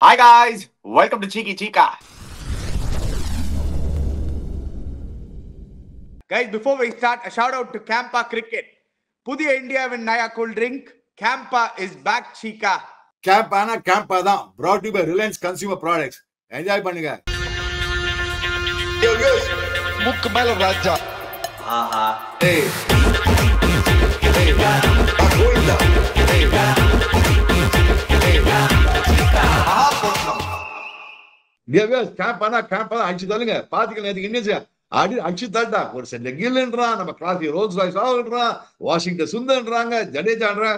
Hi guys, welcome to Cheeky Chica. Guys, before we start, a shout out to Campa Cricket. Pudiya India Naya cool drink. Campa is back, Chica. கேம்பானா கேம்பா தான் brought to you by Reliance Consumer Products. Enjoy பண்ணுங்க. முக்கு மேல ராஜா. ஆஹா. ஏய். ஏய். கோயிந்தா. ஏய். ஆஹா போட்லாம். Wears கேம்பானா CAMPA அடிச்சு தள்ளுங்க. பாத்துக்கலாம் நேத்துக்கு இன்னிஸ் அடிச்சு தள்ளிட்டா. ஒரு செட் கில்ன்றா, நம்ம கிளாசி ரோல்ஸ் ராய்ஸ் ஆல்றா, வாஷிங்டன் சுந்தர்ன்றாங்க, ஜடேஜான்றா.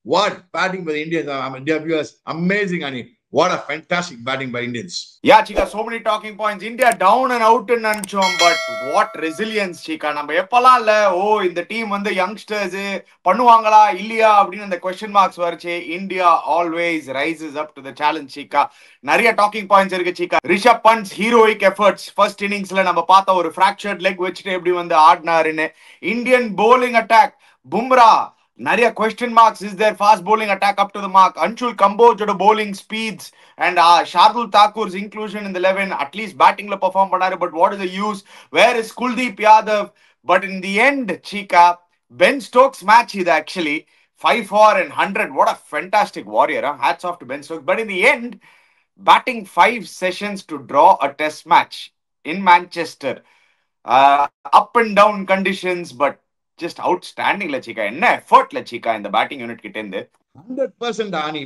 What batting by the Indians? India viewers, amazing, Ani. What a fantastic batting by Indians. Yeah, Chica, so many talking points. India down and out in Nanchom, but what resilience, Chica. நம்ம எப்பலாம் இல்ல இந்த team வந்து youngsters பண்ணுவாங்களா இல்லையா அப்படின்னு அந்த question marks வருச்சு. India always rises up to the challenge, Chica. நிறைய டாக்கிங் பாயிண்ட்ஸ் இருக்கு, Chica. Rishabh Pant heroic efforts first இன்னிங்ஸ்ல நம்ம பார்த்த ஒரு ஃபிராக்சர்ட் லெக் வச்சுட்டு எப்படி வந்து ஆடினாருன்னு. இந்தியன் bowling அட்டாக், பும்ரா நிறைய question marks. Is their fast bowling attack up to the mark? Anshul Kamboj's bowling speeds and Shardul Thakur's inclusion in the 11, at least batting la perform panaru, but what is the use? Where is Kuldeep Yadav? But in the end, Chica, Ben Stokes match is actually 5-4 and 100. What a fantastic warrior, huh? Hats off to Ben Stokes. But in the end, batting 5 sessions to draw a test match in Manchester, up and down conditions, but just outstanding la Chica. என்ன effort la Chica இந்த batting unit கிட்ட இருந்து 100% ஆனி.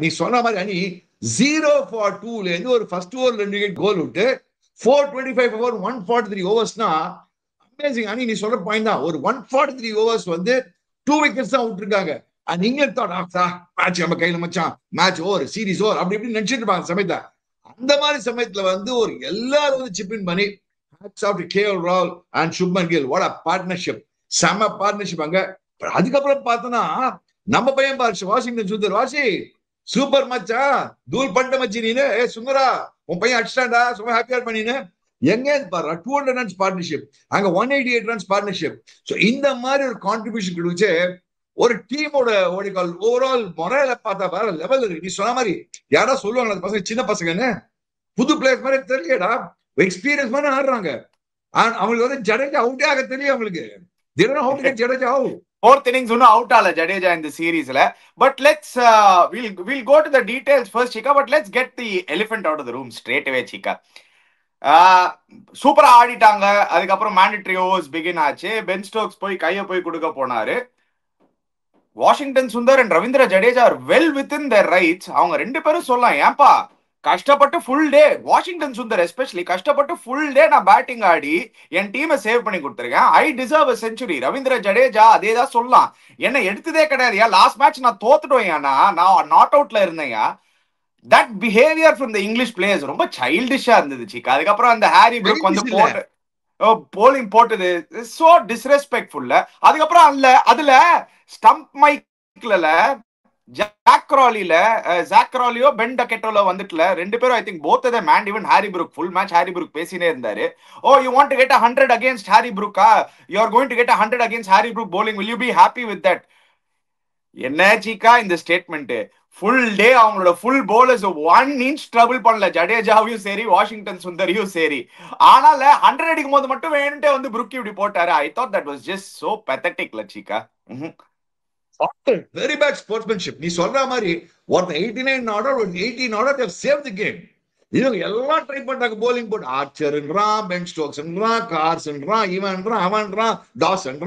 நீ சொன்ன மாதிரி அனி 0 for 2 ல இருந்து ஒரு ஃபர்ஸ்ட் ஓவர் 2 விக்கெட் கோல் விட்டு 425 ஓவர் 143 ஓவர்ஸ்னா அமேசிங். அனி நீ சொல்ற பாயிண்ட் தான். ஒரு 143 ஓவர்ஸ் வந்து 2 விக்கெட்ஸ் தான் விட்டுருக்காங்க. அண்ட் இங்க மேட்ச் நம்ம கையில மச்சான், மேட்ச் ஓவர், சீரிஸ் ஓவர் அப்படி இப்படி நினைச்சிட்டு இருப்பாங்க சமயத்தை. அந்த மாதிரி சமயத்துல வந்து ஒரு எல்லாரும் வந்து சிப்பின் பண்ணி ஹேட்ஸ் ஆஃப் டு KL ராகுல் and Shubman Gill. What a partnership, செம பார்ட்னர்ஷிப் அங்க. அதுக்கப்புறம் பார்த்தோம்னா நம்ம பையன் பாரு வாஷிங்டன் சுந்தர், வாஷி சூப்பர் மச்சா, தூள் பண்ணிட்ட மச்சி நீனு. சுந்தரா உன் பையன் அடிச்சிட்டாண்டா, சும்மா ஹாப்பியா பண்ணினு. எங்க பாரு 200 ரன்ஸ் பார்ட்னர்ஷிப், அங்க 188 ரன்ஸ் பார்ட்னர்ஷிப். சோ இந்த மாதிரி ஒரு கான்ட்ரிபியூஷன் கொடுத்து ஒரு டீமோட ஓவரால் மொரல பார்த்தா வேற லெவல் இருக்கு. நீ சொன்ன மாதிரி யாரா சொல்லுவாங்க பசங்க, சின்ன பசங்கன்னு புது பிளேயர்ஸ் மாதிரி தெரியலடா, எக்ஸ்பீரியன்ஸ் மாதிரி ஆடுறாங்க. அவங்களுக்கு வந்து ஜடேஜா அவுட்டே ஆக தெரியும் அவங்களுக்கு. They don't know how to get Jadeja out. Fourth innings ஒன்னும் அவுட் ஆல ஜடேஜா இந்த சீரீஸ்ல. But let's we'll go to the details first, Chica, but let's get the elephant out of the room straight away, Chica. சூப்பரா ஆடிட்டாங்க. அதுக்கப்புறம் mandatory overs begin ஆச்சு. Ben Stokes போய் கையை போய் கொடுக்க போனாரு. Washington Sundar and Ravindra Jadeja are well within their rights. அவங்க ரெண்டு பேரும் சொல்லலாம், ஏன்பா கஷ்டப்பட்டு full day, Washington Sundar especially கஷ்டப்பட்டு ஃபுல் டே நான் பேட்டிங் ஆடி என் டீமை சேவ் பண்ணி கொடுத்துருக்கேன், I deserve a century. Ravindra Jadeja அதே தான் சொல்லலாம், என்ன எடுத்ததே கிடையாது. லாஸ்ட் மேட்ச் நான் தோத்துட்டோம், நான் நாட் அவுட்ல இருந்தேன். That behaviour from the English players ரொம்ப சைல்டிஷா இருந்தது, Chica. அதுக்கப்புறம் அந்த ஹாரி புரூக் வந்து போலிங் போட்டது சோ டிஸ்ரெஸ்பெக்ட்ஃபுல். அதுக்கப்புறம் அதுல ஸ்டம்ப் மைக்ல ஜாக்ராலியோ பென் டக்கெட்டோல வந்துட்டுல ரெண்டு பேரும் I think both of them, even Harry Brook full match Harry Brook பேசினே இருந்தாரு. You want to get 100 against Harry புரூக்கா, you are going to get 100 against Harry Brook bowling, will you be happy with that? என்ன Chica இந்த statement? Full day அவங்களோட full bowlers 1 inch trouble பண்ணல, ஜடேஜாவையும் சரி Washington சுந்தரையும் சரி. ஆனால 100 அடிக்கும் போது மட்டும் வேணுட்டே வந்து புரூக் இப்படி போட்டாரு. I thought that was just so pathetic ல Chica. Very bad sportsmanship. நீ சொல்ற மாதிரி ஒருத்தன் 89 order, 18 order, they have saved the game. இவங்க எல்லாம் ட்ரை பண்ணாங்க bowling போட்டு. ஆர்ச்சர்ன்றான், பென் ஸ்டோக்ஸ்ன்றான், கார்ஸ்ன்றான், அவன்றான், டாசன்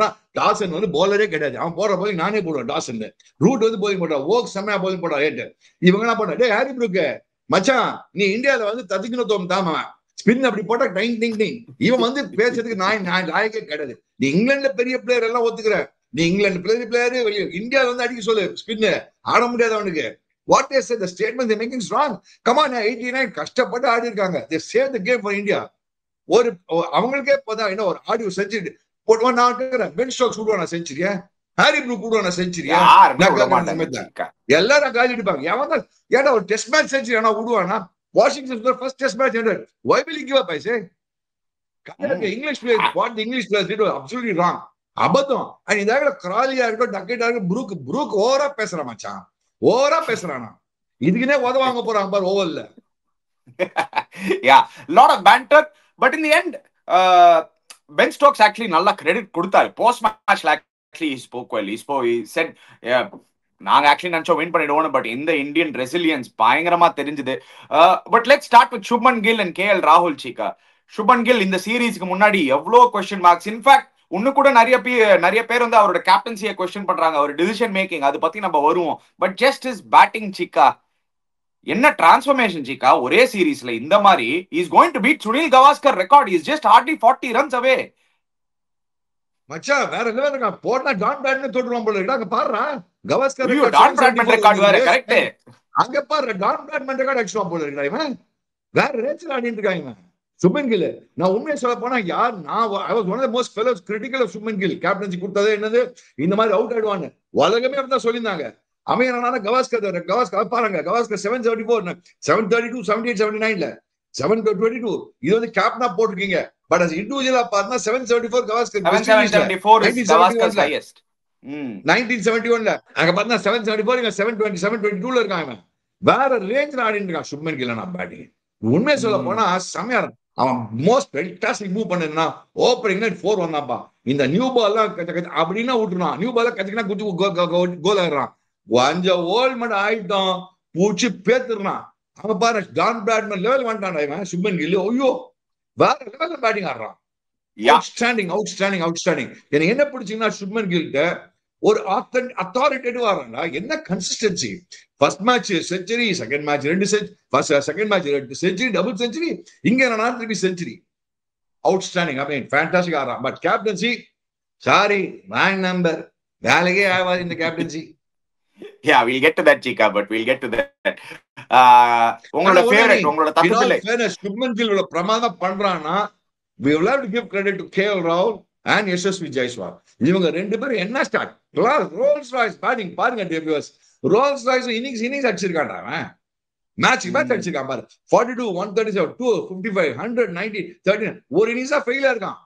வந்து bowler கிடையாது. அவன் போற bowling நானே போடுவேன். டாசன் ரூட் வந்து bowling போட்டா, ஓக் செம்மையா bowling போட்டா. இவங்க என்ன பண்ணா, டேய் ஹாரி புரூக் மச்சான் நீ இந்தியால வந்து தத்திக்கணும் தோம் ஸ்பின் அப்படி போட்டா டைங் டிங் டிங். இவன் வந்து பேசுறதுக்கு நான் லாயக்கே கிடையாது. நீ இங்கிலாந்துல பெரிய பிளேயர் எல்லாம் ஒத்துக்கிற, நீ இங்கிலாந்து பிளேயர் வெளியே இந்தியாவில் வந்து அடிக்க சொல்லு, ஸ்பின் ஆட முடியாது அவனுக்கு. What they said, the statement they making is wrong. Come on, 89 கஷ்டப்பட்டு ஆடி இருக்காங்க. They saved the game for India. ஒரு அவங்களுக்கே இப்பதான் என்ன ஒரு ஆடியோ செஞ்சுட்டு போட்டுவான். நான் கேட்கிறேன், பென் ஸ்டோக்ஸ் விடுவானா செஞ்சுரியா, ஹாரி புரூக் விடுவானா செஞ்சுரியா? எல்லாரும் காலி அடிப்பாங்க. ஏன்னா ஒரு டெஸ்ட் மேட்ச் செஞ்சுரி ஆனா விடுவானா? Washington first test match ended. Why will he give up? I say English player, what the English players did was absolutely wrong. அபத்தம். இதாக கிராலியா இருக்கும், டக்கெட்டா இருக்கும். புரூக் ஓவரா பேசுறான் மச்சான், ஓவரா பேசுறானா. இதுக்குனே உதவாங்க போறாங்க பாரு ஓவர்ல. Yeah, lot of banter, but in the end, Ben Stokes actually நல்ல கிரெடிட் கொடுத்தாரு. போஸ்ட் மேட்ச்ல actually he spoke well. He said, yeah, நாங்க ஆக்சுவலி நினைச்சோம் வின் பண்ணிடுவோம், பட் இந்த இந்தியன் ரெசிலியன்ஸ் பயங்கரமா தெரிஞ்சது. But let start with Shubman Gill and KL ராகுல் சீக்கா. சுப்மன் கில் இந்த சீரீஸ்க்கு முன்னாடி எவ்வளோ கொஸ்டின் மார்க்ஸ், இன்ஃபேக்ட் இன்னும் கூட நிறைய பேர் வந்து அவரோட கேப்டன்சியை கொஸ்டின் பண்றாங்க, அவர் டிசிஷன் மேக்கிங், அதை பத்தி நம்ம வருவோம். But just is batting Chikka, என்ன டிரான்ஸ்ஃபர்மேஷன் சீக்கா ஒரே சீரீஸ்ல இந்த மாதிரி. Is going to beat Sunil Gavaskar record. Is just hardly 40 runs away. மச்சான் வேற லெவல் இருக்கா. போட்டா டான் பிராட்மேன் தோற்றுவான் போல இருக்கா. அங்க பாருடா கவாஸ்கர் ஐயோ, டான் பிராட்மேன் ரெக்கார்ட் வேற. கரெக்ட். அங்க பாரு டான் பிராட்மேன் ரெக்கார்ட் அடிச்சுவான் போல இருக்கா. இவன் வேற ரேஞ்சில் ஆடிட்டு இருக்காங்க இவன் சுப்மன் கில். நான் உண்மையை சொல்ல போனா யார் I was one of the most fellows critical of Shubman Gill. Captaincy கொடுத்தது என்னது, இந்த மாதிரி அவுட் ஆயிடுவான்னு உலகமே அப்படிதான் சொல்லியிருந்தாங்க. அமையனான கவாஸ்கர் பாருங்க, கவாஸ்கர் 774, 732, 78, 79ல 722 இது வந்து கேப்டனா போட்டிருக்கீங்க. பட் as இண்டிவிஜுவலா பார்த்தா 774 கவாஸ்கர் 774 is Gavaskar's highest. 1971ல அங்க பார்த்தா 774 இங்க 720, 722ல இருக்காங்க. வேற ரேஞ்ச்ல ஆடிட்டு இருக்கான் சுப்மன் கில். நான் பேட்டிங் உண்மையை சொல்ல போனா செமையா அவன் மோஸ்ட் ஃபென்டாஸ்டிக் மூவ் பண்ணா ஓப்பனிங் 4 வந்தாப்பா. இந்த நியூ பால் அப்படின்னா விட்டுறான், நியூ பால் கத்திக்கினா குச்சி கோல் ஆயிடுறான். கொஞ்சம் ஓல்ட் மட்டும் ஆயிட்டோம் பூச்சி பேத்துறான். அங்க பாரு டான் பிராட்மேன் லெவல் வந்துட்டான் இவன் சுப்மன் கில். ஐயோ வேற லெவல்ல பேட்டிங் ஆடுறான். அவுட்ஸ்டாண்டிங். எனக்கு என்ன பிடிச்சீங்கன்னா சுப்மன் கில்ட்ட ஒரு அத்தாரிட்டேட்டிவ் ஆடுறான்டா. என்ன consistency. First match century, second match 2 செஞ்சுரி, செகண்ட் மேட்ச் 2 செஞ்சுரி, டபுள் செஞ்சுரி, இங்க என்ன திருப்பி century. Outstanding. I mean fantastic ஆடுறான். But captaincy sorry wrong number, வேலைக்கே ஆகாது இந்த captaincy. Yeah, we'll get to that, Chika, but we'll get to that. உங்களோட ஃபேவரட், உங்களோட தப்புல சுப்மன் கில் பிரமாதம் பண்றானா, we will have to give credit to KL Rahul and Yashasvi Jaiswal. இவங்க ரெண்டு பேரும் என்ன ஸ்டார்ட் ரோல்ஸ் ராய்ஸ் பேட்டிங் பாருங்க டெபியூஸ். ரோல்ஸ் ராய்ஸ் இன்னிங்ஸ் அடிச்சிருக்கான்டா அவன். மேட்ச் அடிச்சிருக்கான் பாரு. 42, 137, 255, 100, 90, 13 ஒரு இன்னிங்ஸா ஃபெயிலா இருக்கான்.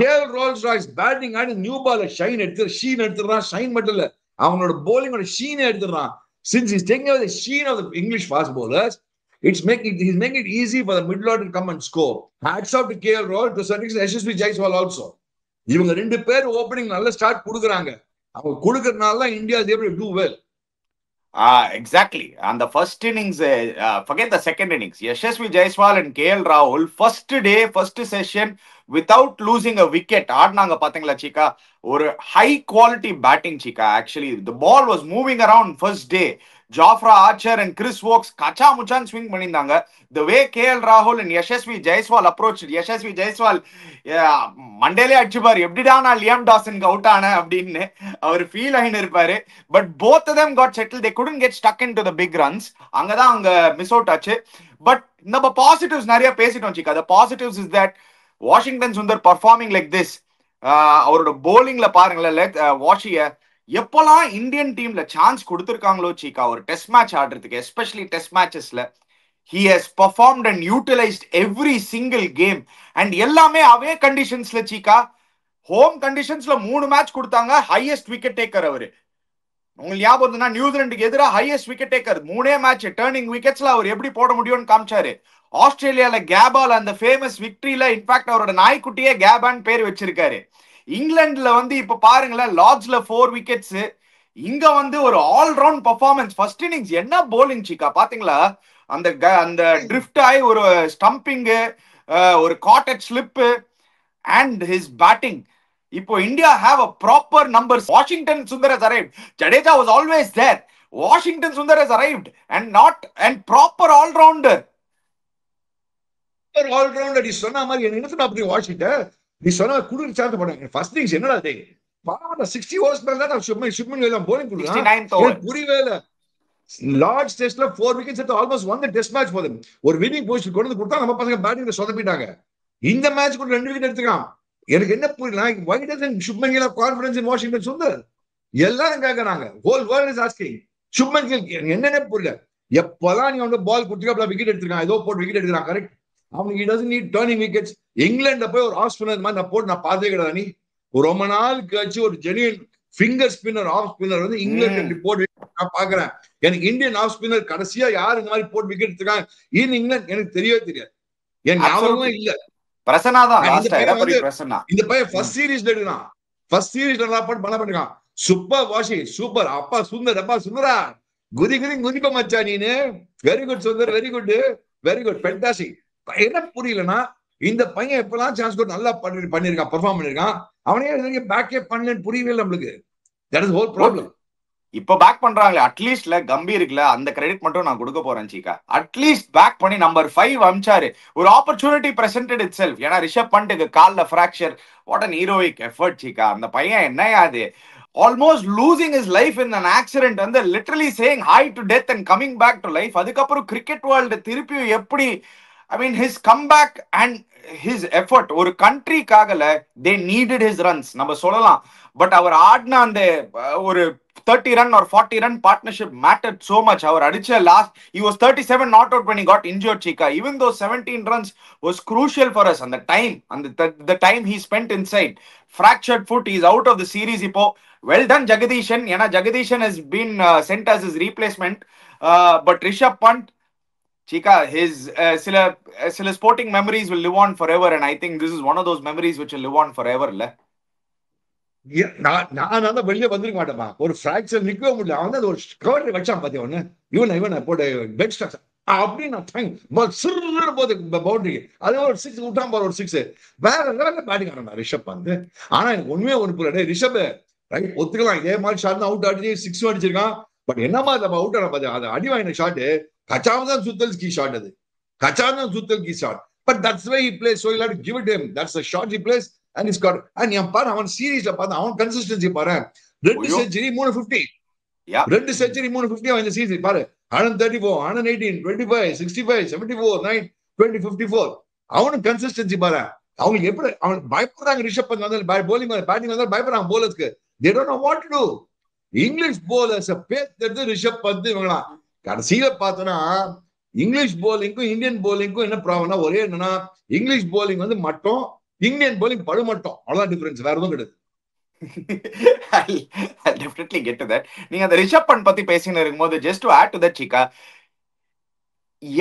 KL ரோல்ஸ் ராய்ஸ் பேட்டிங் ஆடி நியூ பால் ஷைன் எடுத்துறான். ஷைன் மட்டும் இல்ல, அவனோட bowling sheen எடுத்துறான். Since he's taking away the sheen of the English fast bowlers, he's making it easy for the middle order to come and score. Hats off to KL Rahul, to certain extent Yashasvi Jaiswal also. இவங்க ரெண்டு பேர் opening நல்ல start கொடுக்குறாங்க. அவங்க கொடுக்கறதுனால தான் India is able to do well. Exactly. And the first innings, forget the second innings. Yashasvi Jaiswal and KL Rahul, first day, first session, without losing a wicket, ஆடினாங்க பாத்தீங்களா சீக்கா. ஒரு high quality batting Cheeka. Actually the ball was moving around first day. Jofra Archer and Chris Woakes கச்சா முச்சான் swing பண்ணியிருந்தாங்க. The way KL Rahul and Yashasvi Jaiswal approached, Yashasvi Jaiswal மண்டேலே அடிச்சுப்பாரு, எப்படிடா நான் Liam டாசனுக்கு out ஆன அப்படின்னு அவர் ஃபீல் ஆகின்னு இருப்பாரு. But both of them got settled. They couldn't get stuck into the big runs. அங்கதான் அங்க மிஸ் அவுட் ஆச்சு. பட் நம்ம பாசிட்டிவ்ஸ் நிறைய பேசிட்டோம் சீக்கா. The positives is that Washington Sundar performing like this. அவரோட போலிங்ல பாருங்களேன், வாஷிய எப்பெல்லாம் இந்தியன் டீம்ல சான்ஸ் கொடுத்திருக்காங்களோ சீக்கா ஒரு டெஸ்ட் மேட்ச் ஆடுறதுக்கு, எஸ்பெஷலி டெஸ்ட் மேட்சஸ்ல, he has performed and utilized every single game. and எல்லாமே அவே கண்டிஷன்ஸ்ல சீக்கா. ஹோம் கண்டிஷன்ஸ்ல 3 மேட்ச் கொடுத்தாங்க. ஹையஸ்ட் விக்கெட் டேக்கர் அவரு. உங்களுக்கு ஞாபகம் இருந்தா நியூசிலாந்துக்கு எதிராக highest wicket taker 3 match turning விக்கெட்ஸ்ல அவர் எப்படி போட முடியும்னு காமிச்சாரு. ஆஸ்திரேலியால கேபால் அந்த ஃபேமஸ் விக்டரியில இன்ஃபேக்ட் அவரோட நாய்க்குட்டியே கேபான்னு பேர் வச்சிருக்காரு. இங்கிலாந்துல வந்து இப்ப பாருங்களேன், லார்ட்ஸ்ல 4 விக்கெட்ஸ். இங்க வந்து ஒரு ஆல்ரவுண்ட் பர்ஃபார்மன்ஸ். ஃபர்ஸ்ட் இன்னிங்ஸ் என்ன போலிங் சீக்கா பாத்தீங்களா. அந்த ட்ரிஃப்ட் ஆகி ஒரு ஸ்டம்பிங், ஒரு caught slip and his batting. இப்போ India have a proper numbers. Washington Sundar has arrived. Jadeja was always there. Washington Sundar has arrived and proper all-rounder. Allrounder. நீ சொன்ன மாதிரி என்ன அப்படி வாஷிங்டன் நீ சொன்ன குடுக்க சார்ஜ் பண்ணாங்க. ஃபர்ஸ்ட் இன்னிங்ஸ் என்னடா டே பாவம் 60 ஓவர்ஸ் மேல தான் சுப்மன் எல்லாம் போலிங் கொடுத்தான். புரியவே இல்ல. லார்ட்ஸ் டெஸ்ட்ல 4 விக்கெட்ஸ் எடுத்து almost won the test match for them. ஒரு வின்னிங் பொசிஷன் கொண்டு வந்து கொடுத்தா நம்ம பசங்க பேட்டிங்ல சொதப்பிட்டாங்க. இந்த மேட்ச் கூட 2 விக்கெட் எடுத்துக்கான். எனக்கு என்ன புரியல, why doesn't Shubman Gill have confidence in Washington Sundar? எல்லாரும் கேக்குறாங்க. whole world is asking. Shubman Gill என்னன்னே புரியல. எப்பலாம் நீ வந்து பால் குட்டியா விக்கெட் எடுத்துக்கான், ஏதோ போட்டு விக்கெட் எடுக்கிறான். கரெக்ட். அவனுக்கு he doesn't need turning wickets. இங்கிலாந்துல போய் ஒரு ஆஸ்திரேலியா மாதிரி நான் பார்த்ததே கிடையாது. நீ ரொம்ப நாள் கழிச்சு ஒரு Jeanine finger spinner off spinner வந்து இங்கிலாந்து எப்படி போட்டு நான் பாக்குறேன். எனக்கு இந்தியன் ஆஃப் ஸ்பின்னர் கடைசியா யாரு இந்த மாதிரி போட்டு விக்கெட் எடுத்துருக்காங்க இன் இங்கிலாந்து எனக்கு தெரியவே தெரியாது. என் ஞாபகமே இல்ல. இந்த பையன் ஃபர்ஸ்ட் சீரீஸ்ல எடுக்கிறான். ஃபர்ஸ்ட் சீரீஸ்ல நல்லா பண்ணிருக்கான். Super washi, super. அப்பா சுந்தர், அப்பா சுந்தரா, குதிப்ப மச்சா நீனு. Very good Sundar, very good, very good, fantastic. என்ன புரியலன்னா இந்த பையன் எப்பெல்லாம் சான்ஸ் கொடுத்து நல்லா பண்ணிருக்கான், பெர்ஃபார்ம் பண்ணிருக்கான். அவனே பேக்கே பண்ணலன்னு புரியவே இல்லை நம்மளுக்கு. That is whole problem. இப்ப பேக் பண்றாங்களே, அட்லீஸ்ட்ல கம்பீருக்குல அந்த கிரெடிட் மட்டும் நான் கொடுக்க போறேன் சீக்கா. அட்லீஸ்ட் பேக் பண்ணி நம்பர் 5 அமிச்சாரு. ஒரு ஆப்பர்ச்சுனிட்டி பிரசன்டட் இட் செல்ஃப். ஏன்னா ரிஷப் பண்ட்டுக்கு கால்ல fracture. What an heroic effort Cheeka. அந்த பையன் என்னையா அது, almost losing his life in an accident வந்து literally saying hi to death and coming back to life. அதுக்கப்புறம் கிரிக்கெட் வேர்ல்டு திருப்பியும் எப்படி, I mean his comeback and his effort, ஒரு கண்ட்ரிக்காகல they needed his runs நம்ம சொல்லலாம். பட் அவர் ஆடின அந்த ஒரு 30 run or 40 run partnership mattered so much. அவர் அடிச்ச last, he was 37 not out when he got injured Chika. Even though 17 runs was crucial for us, and the time he spent inside, fractured foot, he is out of the series இப்போ. Well done Jagdishan. ஏன்னா Jagdishan has been sent as his replacement, but Rishabh Pant Chika, his சில sporting memories will live on forever, and I think this is one of those memories which will live on forever. நான் வெளியே வந்துருக்க மாட்டேப்பா. ஒரு fracture நிக்கவே முடியல. அவன் வந்து ஒரு கவர் வச்சான் பாத்தியா ஒண்ணு, இவன் போட்டு பெட் ஸ்டாக்ஸ் அப்படின்னு போது பவுண்டரி, அது ஒரு 6 விட்டான் பாரு, ஒரு 6 வேற லெவல்ல பேட்டிங் ஆனா ரிஷப் வந்து. ஆனா எனக்கு ஒண்ணுமே புரியல, ரிஷப் ரைட் ஒத்துக்கலாம், இதே மாதிரி ஷாட் அவுட் அடிச்சு 6 அடிச்சிருக்கான். பட் என்ன மாதிரி அவுட் ஆன பாத்தியா, அது அடி வாங்கின ஷாட் கச்சாவதான் சுத்தல் கீ ஷாட், அது கச்சாவதான் சுத்தல் கீ shot. But that's why he plays, so you have to give it to him. That's the shot he plays. And he's got, and you பாரு அவன் சீரீஸ்ல பார்த்தா அவன் கன்சிஸ்டன்சி பாரு. 2 செஞ்சுரி 350, 2 செஞ்சுரி 350 அவன் இந்த சீரீஸ் பாரு. 134, 118, 25, 65, 74, 9, 20, 54. அவனும் கன்சிஸ்டன்சி பாரு. அவங்க எப்படி அவன் பயப்படுறாங்க. ரிஷப் பந்த் வந்து bowling பேட்டிங் வந்து பயப்படுறாங்க bowlersக்கு. They don't know what to do. English bowlers பேத்து ரிஷப் பந்த் இவங்களா. கடைசியில பார்த்தோன்னா இங்கிலீஷ் bowlingக்கும் இந்தியன் bowlingக்கும் என்ன ப்ராப்ளம்னா, ஒரே என்னன்னா இங்கிலீஷ் bowling வந்து மட்டும், இந்தியன் bowling படுமட்டம், அவ்வளவுதான் டிஃபரன்ஸ், வேற எதுவும் கிடையாது. I'll definitely get to that. நீங்க அந்த ரிஷப் பண்ட் பத்தி பேசின்னு இருக்கும்போது, just to add to that Chika,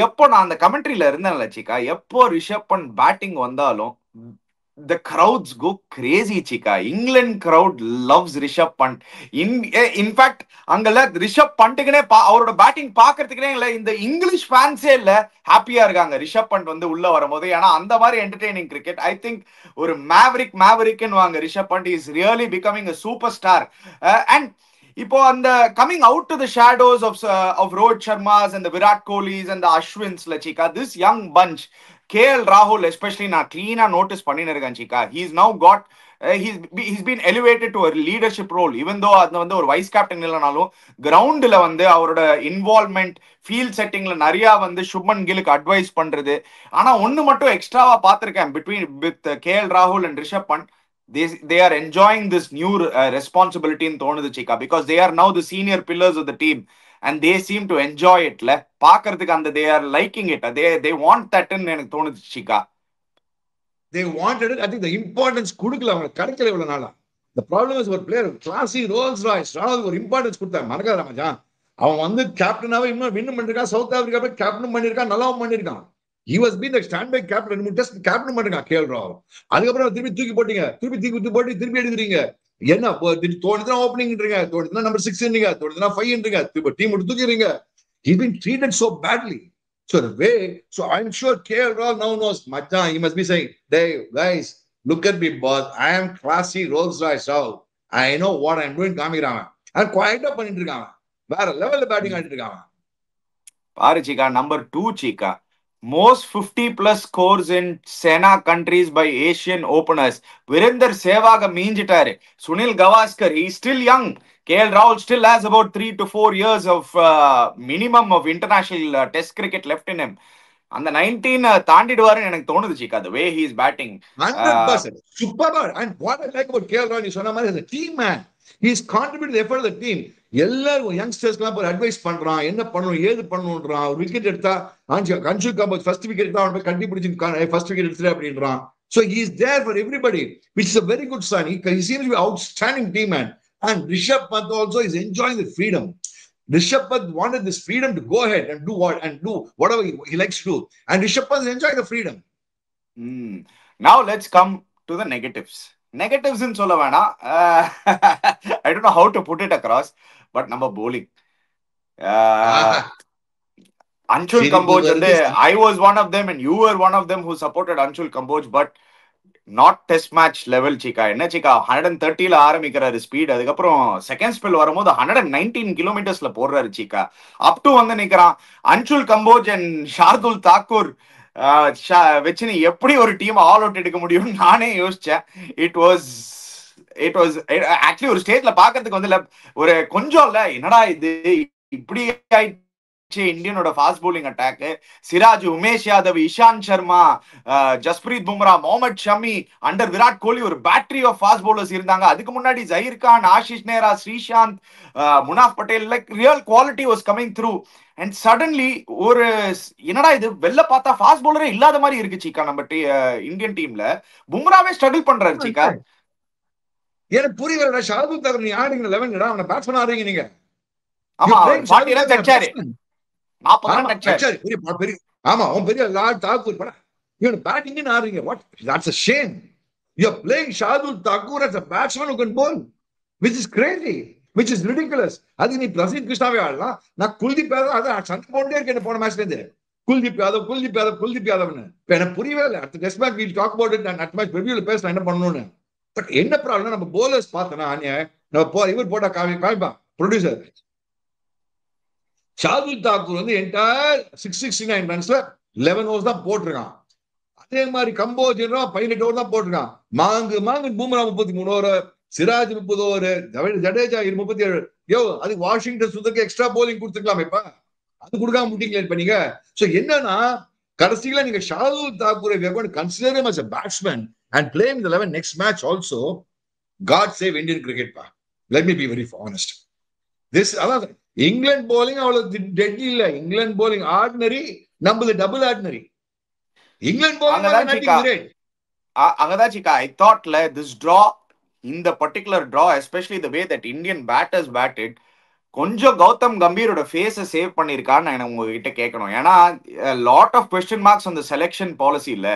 எப்போ நான் அந்த கமெண்ட்ரியில இருந்தேன்ல Chika, எப்போ ரிஷப் பண்ட் பேட்டிங் வந்தாலும் the crowds go crazy Chika. England crowd loves Rishabh Pant. In fact அங்கல ரிஷப் பண்ட்டுக்குனே அவரோட பேட்டிங் பாக்குறதுக்குனே இல்ல, இந்த இங்கிலீஷ் ஃபேன்ஸே இல்ல ஹாப்பியா இருக்காங்க ரிஷப் பண்ட் வந்து உள்ள வரும்போது. ஏன்னா அந்த மாதிரி என்டர்டெய்னிங் கிரிக்கெட். ஐ திங்க் ஒரு மேவரிக்னு வாங்க Rishabh Pant is really becoming a super star. And இப்போ அந்த coming out to the shadows of Rohit Sharmas and the Virat Kohlis and the அஸ்வின்ஸ்ல Chika, this young bunch, KL Rahul especially, நான் clean-ஆ நோட்டீஸ் பண்ணின்னு இருக்கேன் Chika. He's now got he's been elevated to a leadership role, even though அது வந்து ஒரு vice captain இல்லைனாலும் கிரவுண்ட்ல வந்து அவரோட இன்வால்வ்மெண்ட், ஃபீல்ட் செட்டிங்ல நிறைய வந்து சுப்மன் கில்லுக்கு அட்வைஸ் பண்றது. ஆனா ஒன்னு மட்டும் எக்ஸ்ட்ராவா பார்த்திருக்கேன் with KL Rahul and Rishabh Pant, they are enjoying this new responsibility in தோணுது Chika, because they are now the senior pillars of the team and they seem to enjoy it. பாக்குறதுக்கு அந்த they are liking it, they want that ன்னு எனக்கு தோணுது Chika. They wanted it. I think the importance கொடுக்கல, அவங்க கிடைக்கல இவ்வளவு நாளா. The problem is ஒரு பிளேயர் கிளாசி ரோல்ஸ் ராய்ஸ் ராணுவ ஒரு இம்பார்ட்டன்ஸ் கொடுத்தாங்க. மறக்காத ராமஜான், அவன் வந்து கேப்டனாவே இன்னும் வின் பண்ணிருக்கான், சவுத் ஆப்பிரிக்கா போய் கேப்டன் பண்ணிருக்கான், நல்லாவும் பண்ணிருக்கான். He was been the standby captain, test captain பண்ணிருக்கான் KL Rahul. அதுக்கப்புறம் திருப்பி தூக்கி போட்டீங்க, திருப்பி எடுக்கிறீங்க. என்ன தோணுதுன்னா ஓப்பனிங்ன்றீங்க, தோணுதுன்னா நம்பர் 6ன்றீங்க, தோணுதுன்னா 5ன்றீங்க, திருப்பி டீம் விட்டு தூக்கிடுறீங்க. He's been treated so badly. So the way, so I'm sure KL Rahul now knows, Machan, he must be saying, hey guys, look at me boss, I am classy Rolls Royce Rahul, I know what I'm doing. காமிக்கிறாங்க, and quiet up பண்ணிட்டு இருக்காங்க, வேற லெவல்ல batting ஆடிட்டு இருக்காங்க. பாரு Chika, number 2 Chika, most 50+ scores in Sena countries by Asian openers. Virender Sehwag மீஞ்சிட்டாரு. Sunil Gavaskar, he is still young. KL Rahul still has about 3 to 4 years of minimum of international test cricket left in him. அந்த 19 தாண்டிடுவாருன்னு எனக்கு தோணுது Chika, the way he is batting. 100% super. And what I like about KL Rahul, you சொன்ன மாதிரி, as a team man, he is contributing the effort of the team. எல்லாரும் யங்ஸ்டர்ஸ்க்குலாம் போய் advice பண்றான், என்ன பண்ணணும் ஏது பண்ணணும்ன்றான். ஒரு விக்கெட் எடுத்தா அன்ஷு கபோஸ் ஃபர்ஸ்ட் விக்கெட் எடுத்தா அவன் போய் கட்டி பிடிச்சி ஃபர்ஸ்ட் விக்கெட் எடுத்துட்டு அப்படின்றான். So he is there for everybody, which is a very good sign. He seems to be outstanding team man. And Rishabh Pant also is enjoying the freedom. Rishabh Pant wanted this freedom to go ahead and do whatever he likes to do. And Rishabh Pant is enjoying the freedom. Now let's come to the negatives. Negatives in சொல்ல வேணாம். I don't know how to put it across, but நம்ம bowling. Anshul Kamboj, I was one of them and you were one of them who supported Anshul Kamboj, but not test match level. Chika என்ன சிக்கா 130ல ஆரம்பிக்கிறாரு speed, அதுக்கப்புறம் second spell வரும்போது 119 கிலோமீட்டர்ஸ்ல போடுறாரு சிக்கா. Up to வந்து நிக்கிறான். Anshul Kamboj and Shardul Thakur வச்சு நீ எப்படி ஒரு டீம் ஆல் அவுட் எடுக்க முடியும்னு நானே யோசிச்சேன். இட் வாஸ் ஆக்சுவலி ஒரு ஸ்டேஜ்ல பாக்குறதுக்கு வந்து ஒரு கொஞ்சம் இல்ல, என்னடா இது இப்படி இந்தியனோட fast bowling attack. Siraj, Umesh Yadav, Ishant Sharma, Jasprit Bumrah, Mohammed Shami, under Virat Kohli ஒரு பேட்டரி ஆஃப் ஃபாஸ்ட் பவுலர்ஸ் இருந்தாங்க. அதுக்கு முன்னாடி ஜஹீர் கான், ஆஷிஷ் நேரா, Sreesanth, Munaf Patel, like real quality was coming through. And suddenly ஒரு என்னடா இது வெளில பார்த்தா ஃபாஸ்ட் பவுலரே இல்லாத மாதிரி இருக்கு சீக்கா. நம்ம இந்தியன் டீம்ல பும்ராவே ஸ்ட்ரகிள் பண்றாரு சீக்கா. எனக்கு புரியல. ஷார்துல் தாக்கூர் நீ ஆடுங்க 11 அவனை பேட்ஸ்மேன் ஆடுறீங்க நீங்க. ஆமா 40 ரன்ஸ் அடிச்சாரு. 40 ரன் அடிச்சாரு. ஆமா அவன் பெரிய லார்ட் தாக்கூர் பட இவன் பேட்டிங் ஆடுறீங்க. What that's a shame. You are playing Shardul Thakur as a batsman who can bowl, which is crazy, which is ridiculous. அது நீ பிரசித் கிருஷ்ணாவே ஆடலாம். நான் குல்தீப் யாதவ் அத சண்டை போட்டே இருக்கேன் போன மேட்ச்ல இருந்து. குல்தீப் யாதவ்னு இப்ப எனக்கு புரியவே இல்லை. அடுத்த test match we'll talk about it. நான் அடுத்த மேட்ச் ரிவ்யூல பேச என்ன பண்ணணும்னு. பட் என்ன ப்ராப்ளம், நம்ம bowlers பார்த்தனா நம்ம இவர் போட்டா காமிப்பா ப்ரொடியூசர் ஷார்துல் தாக்கூர் வந்து என்டையர் 669 ரன்ஸ்ல 11 ஓவர்ஸ் தான் போட்டிருக்கான். அதே மாதிரி கம்போஜ் 18 ஓவர் தான் போட்டிருக்கான். மாங்கு பூம்ரா 33 ஓவர், சிராஜ் 30 ஓவர், ஜடேஜா 37. அதுக்கு வாஷிங்டன் சுந்தருக்கு எக்ஸ்ட்ரா போலிங் கொடுத்துக்கலாம். இப்ப அது கொடுக்காம முட்டிங்களே இப்ப நீங்க. சோ என்னன்னா கடைசியில நீங்க Shardul தாக்கூரை we are going to consider him as a batsman and play him in the 11 next match also. God save Indian cricket pa. Let me be very honest. This England bowling அவ்வளவு deadly இல்ல. England bowling ordinary, நம்மளது double ordinary. England bowling அங்கதான் Chikka. I thought this draw, in the particular draw, especially the way that Indian batters batted, கொஞ்சம் கௌதம் கம்பீரோட ஃபேஸை save பண்ணிருக்கான்னு நான் உங்ககிட்ட கேட்கணும். ஏன்னா லாட் ஆஃப் கொஸ்டின் மார்க்ஸ் அந்த செலெக்ஷன் பாலிசி இல்ல.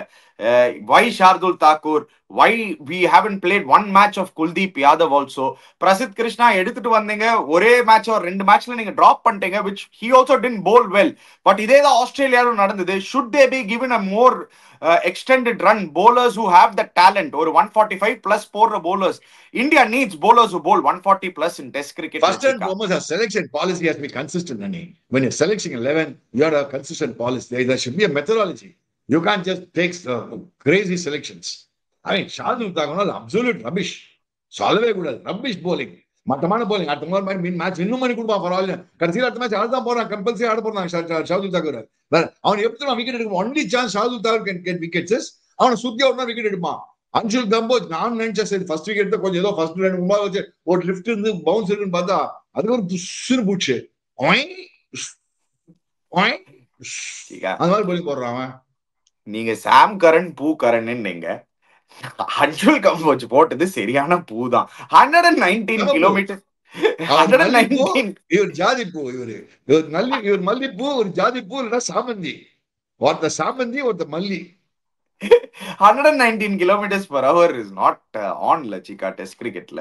Why Shardul Thakur, why we haven't played one match of Kuldeep Yadav also. Prasidh Krishna எடுத்துட்டு வந்தீங்க, ஒரே மேட்ச் ஒரு 2 மேட்ச்ல நீங்க டிராப் பண்ணிட்டீங்க, which he also didn't bowl well. But இதே தான் ஆஸ்திரேலியாவும் நடந்தது. should they be given a more extended run, bowlers who have the talent, or 145 plus போடுற bowlers. India needs bowlers who bowl 140 plus in test cricket. First and foremost, our selection policy has to be consistent, Nani. When you're selecting 11, you have a consistent policy. There should be a methodology. You can't just take crazy selections. I mean, Shardul Thakur is absolute rubbish. Solve good rubbish bowling. மட்டமான bowling. அடுத்த மாதிரி மீன் match இன்னும் மணி கொடுப்பா பரவாயில்ல. கடைசியில் அடுத்த match ஆட தான் போறான், கம்பல்சரி ஆட போறான் ஷார்துல் தாக்கூர். அவன் எப்படி விக்கெட் எடுக்கும்? Only chance Shardul Thakur can get wickets. அவனை சுத்தி அவுட்னா விக்கெட் எடுப்பான். அன்சுல் கம்போஜ் நான் நினைச்சேன் சரி ஃபர்ஸ்ட் விக்கெட் தான் கொஞ்சம் ஏதோ ஃபர்ஸ்ட் 2 3 வச்சு ஒரு லிஃப்ட் இருந்து பவுன்ஸ் இருக்குன்னு பார்த்தா அதுக்கு ஒரு புஷ்னு பூச்சு அந்த மாதிரி போலி போடுறான் அவன். நீங்க சாம் கரன் பூ கரன் நீங்க அன்சுல் கம்போஜ் போட்டது சரியான பூ தான். 119 கிலோமீட்டர். இவர் ஜாதி பூ, இவர் மல்லிப்பூ, ஒரு ஜாதி பூ இல்லைன்னா சாமந்தி. ஒருத்த சாமந்தி ஒருத்த மல்லி. 119 kilometers per hour is not on Chika test cricketல.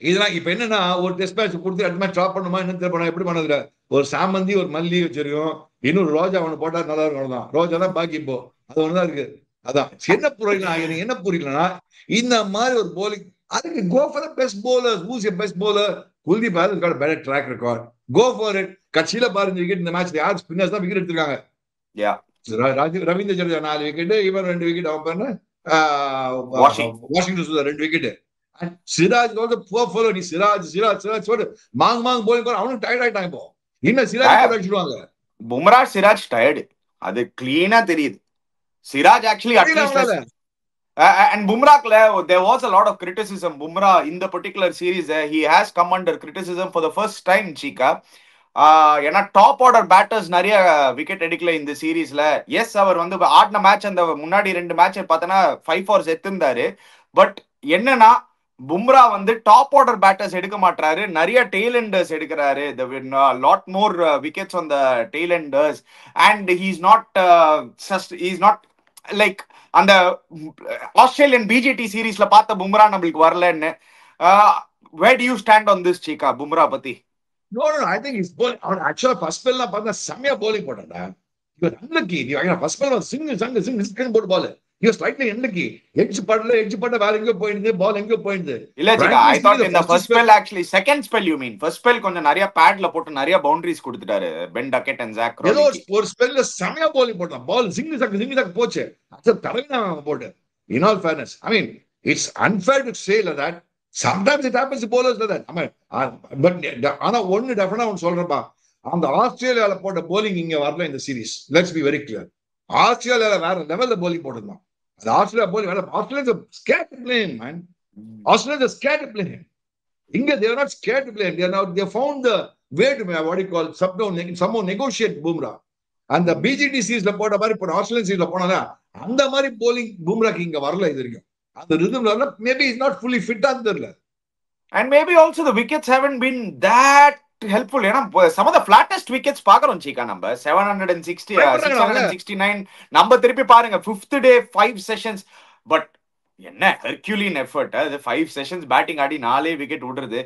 இதெல்லாம் இப்ப என்னன்னா ஒரு டெஸ்ட் மேட்ச் கொடுத்து அடுத்த மேட்ச் டிராப் பண்ணுமா என்ன தெரியல, எப்படி பண்ணதுல ஒரு சாமந்தி ஒரு மல்லி வச்சிருக்கோம், இன்னொரு ரோஜா அவனை போட்டா நல்லா இருக்கும். தான் ரோஜா தான் பாக்கி இப்போ அது ஒண்ணுதான் இருக்கு. அதான் என்ன புரியல, என்ன புரியலன்னா இந்த மாதிரி ஒரு போலிங் அதுக்கு go for the best bowlers. Who's your best bowler? Kuldeep has got a better track record. Go for it. கட்சியில பாருங்க விக்கெட் இந்த மேட்ச்ல யார் ஸ்பின்னர்ஸ் தான் விக்கெட் எடுத்திருக்காங்க. ரவீந்திர ஜடேஜா 4 விக்கெட், இவன் 2 விக்கெட், அவன் பேரு Washington Sundar 2 wicket. Siraj polo நீ சிராஜ் போட்டு மாங் போலிங் போற அவனுக்கு டயர்ட் ஆயிட்டாங்க. இப்போ இன்னும் சிராஜ் அடிச்சுடுவாங்க. பும்ரா சிராஜ் டயர்டு, அது கிளீனா தெரியுது. Siraj actually at least and Bumrah, there was a lot of criticism. Bumrah in the particular series, he has come under criticism for the first time, Chika. ஏன்னா டாப் ஆர்டர் பேட்டர்ஸ் நிறைய விக்கெட் எடுக்கல இந்த சீரீஸ்ல. எஸ் அவர் வந்து ஆடின மேட்ச் அந்த முன்னாடி 2 match பார்த்தோன்னா 5 4 எடுத்திருந்தாரு. பட் என்னன்னா பும்ரா வந்து டாப் ஆர்டர் பேட்டர்ஸ் எடுக்க மாட்டாரு, நிறைய டெய்லெண்டர்ஸ் எடுக்கிறாரு. Lot more wickets on the tailenders and he's not like அந்த ஆஸ்திரேலியன் பிஜிடி சீரீஸ்ல பார்த்த பும்ரா நம்மளுக்கு வரலன்னு. Where do you stand on this Cheeka Bumrah பத்தி? No, no, I think he's bowling. Actually, first spell பார்த்தா செம்மையா bowling போட்டான்டா. He was unlucky. First spell was single போட்டு ball. He was slightly unlucky. Edge படல வேற எங்கேயோ போயிடுது, ball எங்கேயோ போயிடுது. இல்ல Zika, I thought in the first spell actually second spell you mean. First spell கொஞ்சம் நிறைய பேட்ல போட்டு நிறைய பவுண்டரிஸ் கொடுத்துட்டாரு பென் டக்கெட் அண்ட் ஜாக் ஏதோ ரோலிக்கு. ஒரு ஸ்பெல்ல செம்மையா bowling போட்டான். Ball சிங்கு போச்சு. அது தடவினா போட்டு. In all fairness, I mean, it's unfair to say like that. Sometimes it happens to bowlers like that. I mean, but ஆனா ஒன்னு டெஃபினட்டா ஒன்னு சொல்றப்பா, அந்த ஆஸ்திரேலியால போட்ட bowling இங்க வரல இந்த series. Let's be very clear. ஆஸ்திரேலியால வேற லெவல்ல bowling போட்டுருந்தான். அது ஆஸ்திரேலியா bowling வேற. Australians are scared to play him, man. Australians are scared to play him. இங்க they are not scared to play him. They found the way to what you call somehow negotiate Bumrah. அந்த PGT சீரிஸ்ல போட்ட மாதிரி இப்போ Australian சீரிஸ்ல போனா அந்த மாதிரி bowling பும்ராக்கு இங்க வரல இது வரைக்கும். அந்த ரிதம்ல maybe he's not fully fit ஆன்னு தெரியல. And maybe also the wickets haven't been that helpful. ஏன்னா some of the flattest wickets பாக்குறோம் சீக்கா நம்ம 760 669 நம்ம திருப்பி பாருங்க 5th day 5 sessions. பட் என்ன ஹெர்குலியன் எஃபர்ட் அது. 5 sessions பேட்டிங் ஆடி 4 விக்கெட் விடுறது.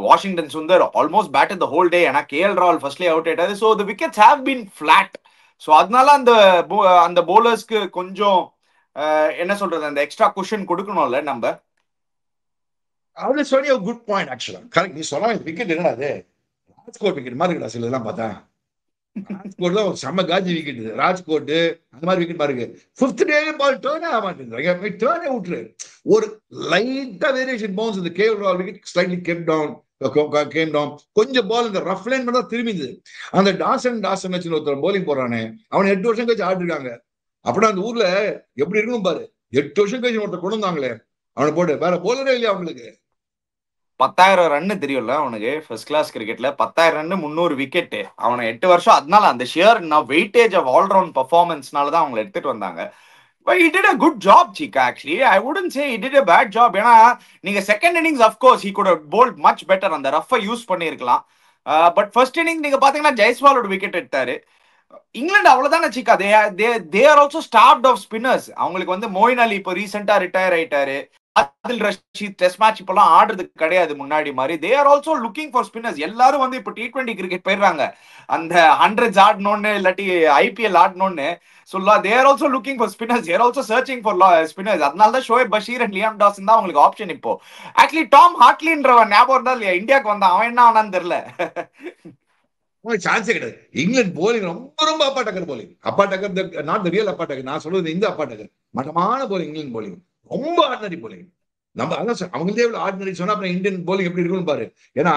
Washington Sundar almost batted the whole day. ஏன்னா கேஎல் ராகுல் ஃபர்ஸ்ட்லயே அவுட் ஆயிட்டாரு. So the wickets have been flat. So அதனால அந்த பவுலர்ஸ்க்கு கொஞ்சம் என்ன சொல்றது, அந்த எக்ஸ்ட்ரா குஷன் கொடுக்கணும்ல நம்ம. அது சொல்லி ஒரு குட் பாயிண்ட் ஆக்சுவலா. கரெக்ட். நீ சொன்ன விக்கெட் என்னடா அது ராஜ்கோட் விக்கெட் மாதிரி இருக்கா சில இதெல்லாம் பார்த்தா. ராஜ்கோட் தான் ஒரு செம்ம காஜி விக்கெட். ராஜ்கோட் அந்த மாதிரி விக்கெட் பாருங்க. 5th டே பால் டர்ன் ஆக மாட்டேங்குது. டர்னே விட்டுரு. ஒரு லைட்டா வேரியேஷன் பவுன்ஸ் இந்த கேஎல் ராகுல் விக்கெட் ஸ்லைட்லி கேம் டவுன். கொஞ்சம் பால் இந்த ரஃப் லைன் பண்ணா திரும்பிது. அந்த டாசன் வச்சு ஒருத்தர் bowling போறானே, அவன் 8 வருஷம் கழிச்சு ஆடிருக்காங்க. அப்படின்னா அந்த ஊர்ல எப்படி இருக்கும் பாரு. 8 வருஷம் கழிச்சு ஒருத்தர் கொண்டு வந்தாங்களே, அவனை போட்டு வேற போலரே இல்லையா அவங்களுக்கு. 10,000 ரன் தெரியும்ல அவனுக்கு ஃபர்ஸ்ட் கிளாஸ் கிரிக்கெட்ல. 10,000 ரன் 300 விக்கெட். அவனை 8 வருஷம். அதனால அந்த ஷியர் வெயிட்டேஜ் ஆஃப் ஆல்ரவுண்ட் பர்ஃபார்மன்ஸ்னால தான் அவங்களை எடுத்துட்டு வந்தாங்க. But he did a good job, Chika, actually. I wouldn't say he did a bad job. ஏன்னா நீங்க second innings of course he could have bowled much better. அந்த ரஃபை யூஸ் பண்ணிருக்கலாம். But first inning நீங்க பாத்தீங்கன்னா ஜெய்ஸ்வாலோட விக்கெட் எடுத்தாரு. England அவ்வளவுதானே Cheeka. They are also starved of spinners. அவங்களுக்கு வந்து மோயின் அலி இப்போ ரீசெண்டா ரிட்டையர் ஆயிட்டாரு. ஆதில் ரஷீத் டெஸ்ட் மேட்ச் இப்பெல்லாம் ஆடுறது கிடையாது முன்னாடி மாதிரி. தே are also looking for spinners. எல்லாரும் வந்து இப்போ T20 கிரிக்கெட் போயிடுறாங்க. அந்த 100s ஆடணும்னு இல்லாட்டி ஐபிஎல் ஆடணும்னு சொல்லலாம். They are also looking for spinners. They're also searching for spinners. அதனால தான் Shoaib Bashir and Liam Dawson தான் உங்களுக்கு ஆப்ஷன் இப்போ. ஆக்சுவலி டாம் ஹார்ட்லின்றவன் ஞாபகம் இருந்தா இல்லையா, இந்தியாவுக்கு வந்தான். அவன் என்ன ஆனான்னு தெரியல. சான்ஸே கிடையாது. இங்கிலாந்து போலிங் ரொம்ப அப்பா டக்கர் போலிங். அப்பா டக்கர் நாட் த ரியல் அப்பா டக்கர். நான் சொல்றது இந்த அப்பா டக்கர் மட்டமான போலிங். இங்கிலாந்து போலிங் ரொம்ப ஆர்டினரி போலிங். நம்ம அதான் அவங்களே எவ்வளவு ஆர்டினரி சொன்னா அப்புறம் இந்தியன் போலிங் எப்படி இருக்குன்னு பாரு. ஏன்னா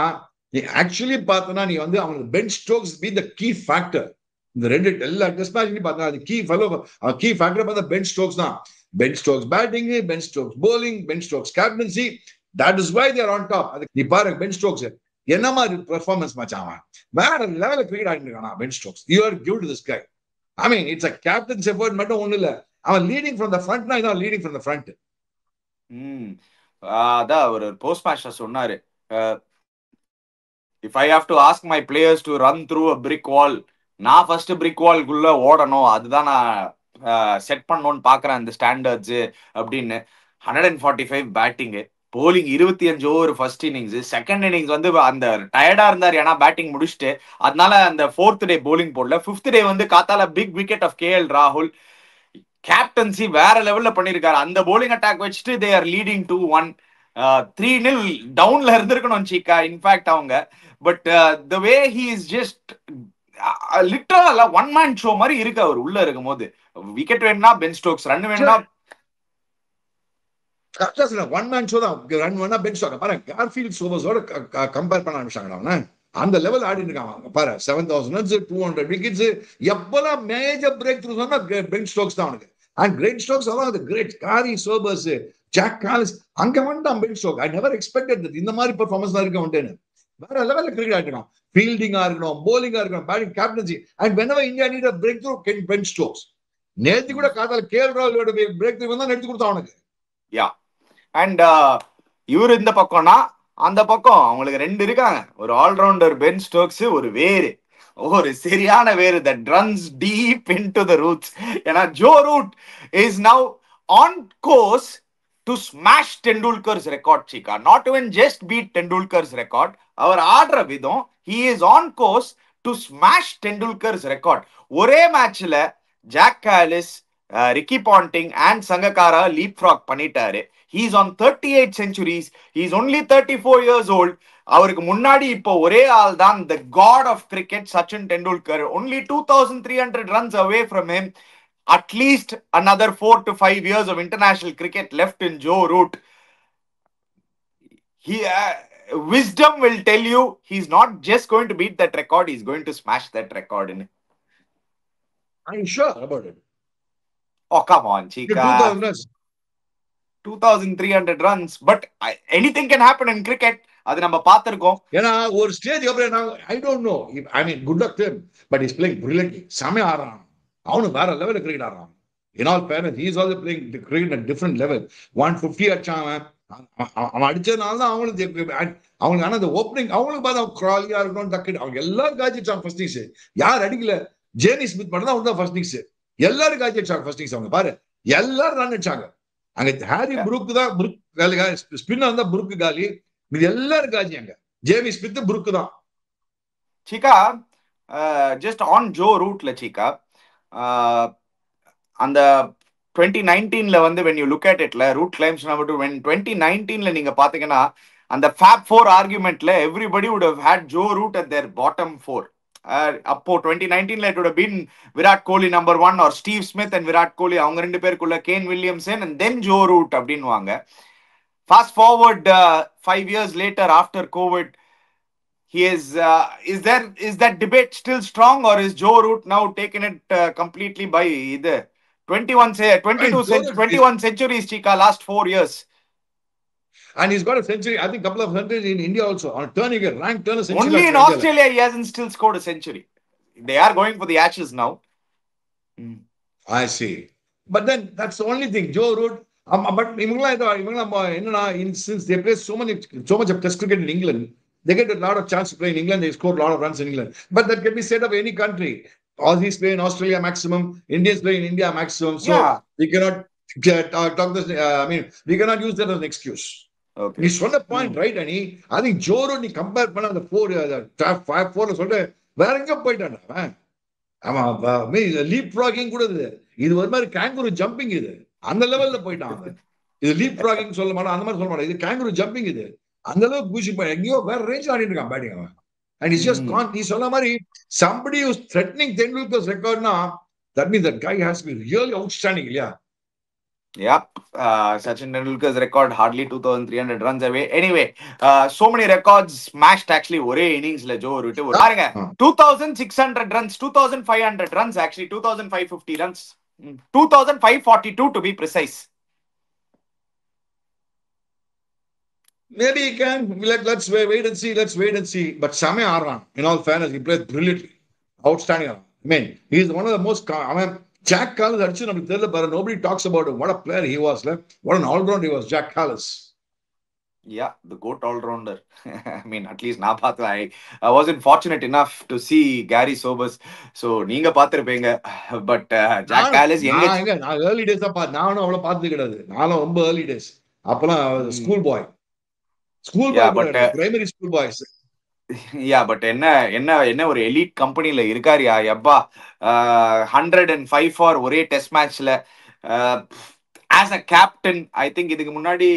நீ ஆக்சுவலி பார்த்தனா நீ வந்து அவங்களுக்கு Ben Stokes be the key factor. இந்த ரெண்டு எல்லா டெஸ்ட் மேட்ச்லயும் பார்த்தா அது கீ ஃபேக்டர் பார்த்தா பென் ஸ்டோக்ஸ் தான். Ben Stokes batting, Ben Stokes bowling, Ben Stokes captaincy. That is why they are on top. அது நீ பாரு பென் ஸ்டோக்ஸ் என்ன மாதிரி பெர்ஃபார்மன்ஸ் மச்சான். வேற லெவல்ல கிரிக்கெட் ஆடிட்டு இருக்கானா Ben Stokes. You are give to this guy. I mean it's a captain's effort மட்டும் ஒண்ணு இல்ல. அவன் லீடிங் ஃப்ரம் த ஃப்ரண்ட். நான் இதான் லீடிங் ஃப்ரம் த ஃப்ரண்ட். அதான் ஒரு போஸ்ட் மாஸ்டர் சொன்னாரு, if I have to ask my players to run through a brick wall, நான் ஃபர்ஸ்ட் பிரிக் வால்குள்ள ஓடணும். அதுதான் நான் செட் பண்ணணும்னு பாக்குறேன் அந்த ஸ்டாண்டர்ட்ஸ் அப்படின்னு. 145 பேட்டிங்கு, bowling 25 over first innings. Second innings வந்து அந்த டயர்டா இருந்தாரு ஏன்னா பேட்டிங் முடிச்சுட்டு. அதனால அந்த 4th டே போலிங் போடல. 5th டே வந்து காத்தால பிக் விக்கெட் ஆஃப் கேஎல் ராகுல். கேப்டன்சி வேற லெவல்ல பண்ணிருக்காரு. அந்த போலிங் அட்டாக் வச்சுட்டு தே ஆர் லீடிங் 2-1. 3-0 டவுன்ல இருந்திருக்கணும் சீக்கா இன்ஃபேக்ட் அவங்க. But the way he is just லிட்டரலா ஒன் மேன் ஷோ மாதிரி இருக்கு அவர் உள்ள இருக்கும் போது. விக்கெட் வேணும்னா பென் ஸ்டோக்ஸ், ரன் வேணும்னா ஒன் மேன் ஷோ தான். ரன் வேணா பென் ஸ்டோக்ஸ். பாருங்க கார்ஃபீல்ட் ஓவர்ஸோட கம்பேர் பண்ண ஆரம்பிச்சாங்க. அந்த லெவல் ஆடி இருக்காங்க பாரு. 7,000 runs, 200 wickets. எப்பெல்லாம் மேஜர் பிரேக் த்ரூ சொன்னா பென் ஸ்டோக்ஸ் தான் அவனுக்கு. அண்ட் கிரேட் ஸ்டோக்ஸ் அதான் great Gary Sobers, Jacques Kallis அங்க வந்துட்டான் Ben Stoke. I never expected இந்த மாதிரி பெர்ஃபார்மன்ஸ் தான் இருக்க வந்துட்டேன்னு. வேற லெவல்ல கிரிக்கெட் ஆடிட்டான். ஃபீல்டிங்கா இருக்கணும், போலிங்கா இருக்கணும், batting, captaincy. And whenever India need a breakthrough, can Ben Stokes. நேத்து கூட காதால கேஎல் ராகுலோட பிரேக் த்ரூ வந்தா எடுத்து கொடுத்தான் அவனுக்கு. யா. அண்ட் இவரு இந்த பக்கம்னா அந்த பக்கம் அவங்களுக்கு ரெண்டு இருக்காங்க. ஒரு ஆல்ரவுண்டர் பென் ஸ்டோக்ஸ், ஒரு வேறு, ஒரு சரியான வேறு that runs deep into the roots. ஏன்னா Joe Root is now on course to smash Tendulkar's record, Chika. Not even just beat Tendulkar's record. அவர் ஆடுற விதம், he is on course to smash Tendulkar's record. ஒரே மேட்ச்ல Jacques Kallis, Ricky Ponting and Sangakkara leapfrog பண்ணிட்டாரு. he is on 38 centuries. he is only 34 years old. அவருக்கு முன்னாடி இப்போ ஒரே ஆள் தான் the god of cricket, Sachin Tendulkar. only 2300 runs away from him. at least another 4 to 5 years of international cricket left in Joe Root. Wisdom will tell you he's not just going to beat that record, he's going to smash that record. I'm sure about it. Oh, come on, Chika. 2000 runs. 2300 runs. But anything can happen in cricket. அது நம்ம பார்த்திருக்கோம். ஏன்னா ஒரு stage அப்புறம் I don't know. I mean, good luck to him. But he's playing brilliantly. செமையா ஆடுறான். அவனு வேற லெவலில் கிரிக்கெட் ஆடுறான். In all fairness, he is also playing cricket at different level. 150 அடிச்சான் அவன் அடிச்சதுனால தான் அவங்களுக்கு ஆனா அந்த ஓப்பனிங் அவங்களுக்கு பார்த்தா கிராலியா இருக்கணும் டக்கு அவங்க எல்லாரும் காய்ச்சிட்டாங்க ஃபர்ஸ்ட் இன்னிங்ஸ். யார் அடிக்கல, ஜேனி ஸ்மித் மட்டும் தான் அவங்க ஃபர்ஸ்ட் இன்னிங்ஸ். எல்லாரும் காய்ச்சிட்டாங்க ஃபர்ஸ்ட் இன்னிங்ஸ். அவங்க பாரு எல்லாரும் ரன் அடிச்சாங்க. அங்க ஹாரி புரூக் தான் ஸ்பின்னர் தான் புரூக் காலி, இது எல்லாரும் காய்ச்சியாங்க. ஜேமி ஸ்மித் புரூக் தான். சிக்கா ஜஸ்ட் ஆன் ஜோ ரூட்ல சிக்கா அந்த 2019ல வந்து when you look at it, root climbs number 2, when 2019ல நீங்க பாத்தீங்கன்னா அந்த Fab 4 argumentல everybody would have had Joe Root at their bottom 4. அப்போ 2019ல it would have been Virat Kohli number 1 or Steve Smith and Virat Kohli, அவங்க ரெண்டு பேருக்குள்ள Kane Williamson and then Joe Root அப்படின்னுவாங்க. Fast forward 5 years later after COVID, he is that debate still strong, or is Joe Root now taken it completely by the 21 centuries, Chika, last 4 years? And he's got a century, I think couple of centuries in India also, on turning a ranked turner century. Only in Australia he hasn't still scored a century. They are going for the Ashes now. I see. But then that's the only thing, Joe Root. But since they play so much of test cricket in England, they get a lot of chance to play in England. They score a lot of runs in England. But that can be said of any country. Aussies play in Australia maximum. Indians play in India maximum. So we cannot talk this. We cannot use that as an excuse. Okay. You saw the point, right? And I think Joe Root, you compare the 4 சொல்ற வேற எங்க போயிட்டான் அவன். Leaf frogging கூட இது ஒரு மாதிரி kangaroo jumping, இது அந்த லெவல்ல போயிட்டான். இது லீப் ஃப்ராகிங் சொல்ல மாட்டான், அந்த மாதிரி சொல்ல மாட்டான். இது கேங்குரு ஜம்பிங், இது அந்த அளவுக்கு பூசி போய் எங்கேயோ வேற ரேஞ்ச் ஆடிட்டு இருக்கான் பேட்டிங் அவன். And he's just gone. நீ சொன்ன மாதிரி somebody who's threatening Tendulkar's record now, that means that guy has to be really outstanding, இல்லையா? Yep. Sachin Tendulkar's record hardly 2300 runs away. Anyway, so many records smashed actually ஒரே இன்னிங்ஸ்ல Joe root. பாருங்க 2600 runs, 2500 runs, actually 2550 runs, 2542 to be precise. Maybe he can. Let's wait and see. But Samay Arran, in all fairness, he played brilliantly, outstanding. I mean, he's one of the most. Jack Callis, nobody talks about him. What a player he was. What an all-rounder he was, Jack Callis. Yeah, the GOAT all-rounder. I mean, at least I wasn't fortunate enough to see Gary Sobers. So, நீங்க பாத்திருப்பீங்க. But Jack Callis நான் early days தான் நானும் அவ்வளவு பார்த்தது கிடையாது. நானும் ரொம்ப early days. அப்பலாம் school bye. Primary school boys. Yeah, but என்ன ஒரு எலிட் கம்பெனில இருக்காரியா எப்பா. 105 ஃபார் ஒரே டெஸ்ட் மேட்ச்ல as a captain. I think இதுக்கு முன்னாடி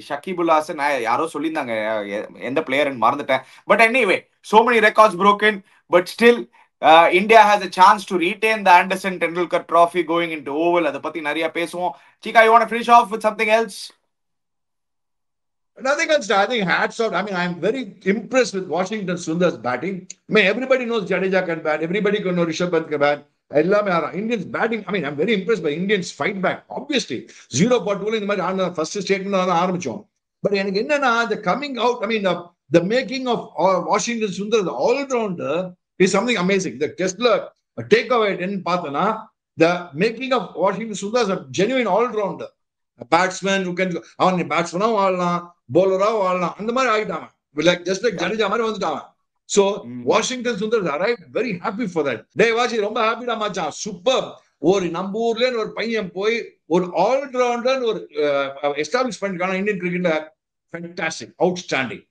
ஷகிபுல் ஹாசன் யாரோ சொல்லியிருந்தாங்க, எந்த பிளேயர்னு மறந்துட்டேன். But anyway, so many records broken, but still India has a chance to retain the Anderson Tendulkar trophy going into Oval. அதை பத்தி நிறைய பேசுவோம். Chika, you want to finish off with something else? Nothing else. I think hats off. I mean, I'm very impressed with Washington Sundar's batting. I mean, everybody knows Jadeja can bat. Everybody can know Rishabh Pant can bat. Indians batting. I mean, I'm very impressed by Indians fight back. Obviously, 0-2 in the first statement on. But the coming out. I mean, the making of Washington Sundar, the all-rounder, is something amazing. The Kessler takeaway in Pathana, the making of Washington Sundar is a genuine all-rounder. Batsman அவன் பேட்ஸ்மேனாவும் ஆடலாம், பவுலராவும் ஆடலாம், அந்த மாதிரி ஆயிட்டான். Like just like Jadeja மாதிரி வந்துட்டான். So Washington Sundar arrive very happy for that. டே வாசி ரொம்ப ஹாப்பிடா மச்சான், சூப்பர். ஒரு நம்ம ஊர்ல ஒரு பையன் போய் ஒரு ஆல்ரவுண்டர் ஒரு எஸ்டாப்ளிஷ் பண்ணிருக்கான இந்தியன் கிரிக்கெட்ல. Fantastic, outstanding.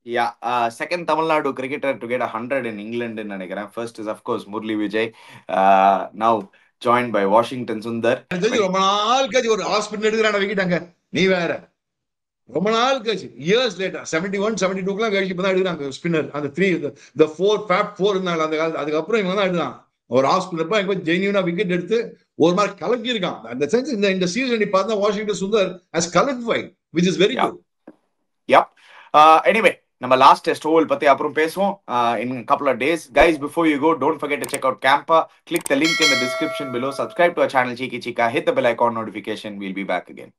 Yeah, second Tamil Nadu cricketer to get 100 in England in Nanigaram. First is of course Murli Vijay. Now joined by Washington Sundar. ரொம்ப நாள் கழிச்சு ஒரு ஹாஸ்பிட்டல் எடுக்கிறான விக்கெட்டாங்க. நீ வேற ரொம்ப நாள் கழிச்சு, இயர்ஸ் லேட்டர் 71 72 கழிச்சு இப்பதான் எடுக்கிறாங்க ஸ்பின்னர். அந்த 4 இருந்தாங்க அந்த காலத்துல. அதுக்கப்புறம் இவங்க தான் எடுக்கிறான். ஒரு ஹாஸ்பிட்டல் போய் எங்க ஜென்யூனா விக்கெட் எடுத்து ஒரு மாதிரி கலக்கி இருக்கான். அந்த சென்ஸ் இந்த சீசன் நீ பார்த்தா Washington Sundar has qualified, which is very good. Yep. Anyway, நம்ம லாஸ்ட் டெஸ்ட் ஓவல் பத்தி அப்புறம் பேசுவோம் in a couple of days. Guys, before you go, don't forget to check out Campa. Click the link in the description below. Subscribe to our channel Cheeky Chika. Hit the bell icon notification. We'll be back again.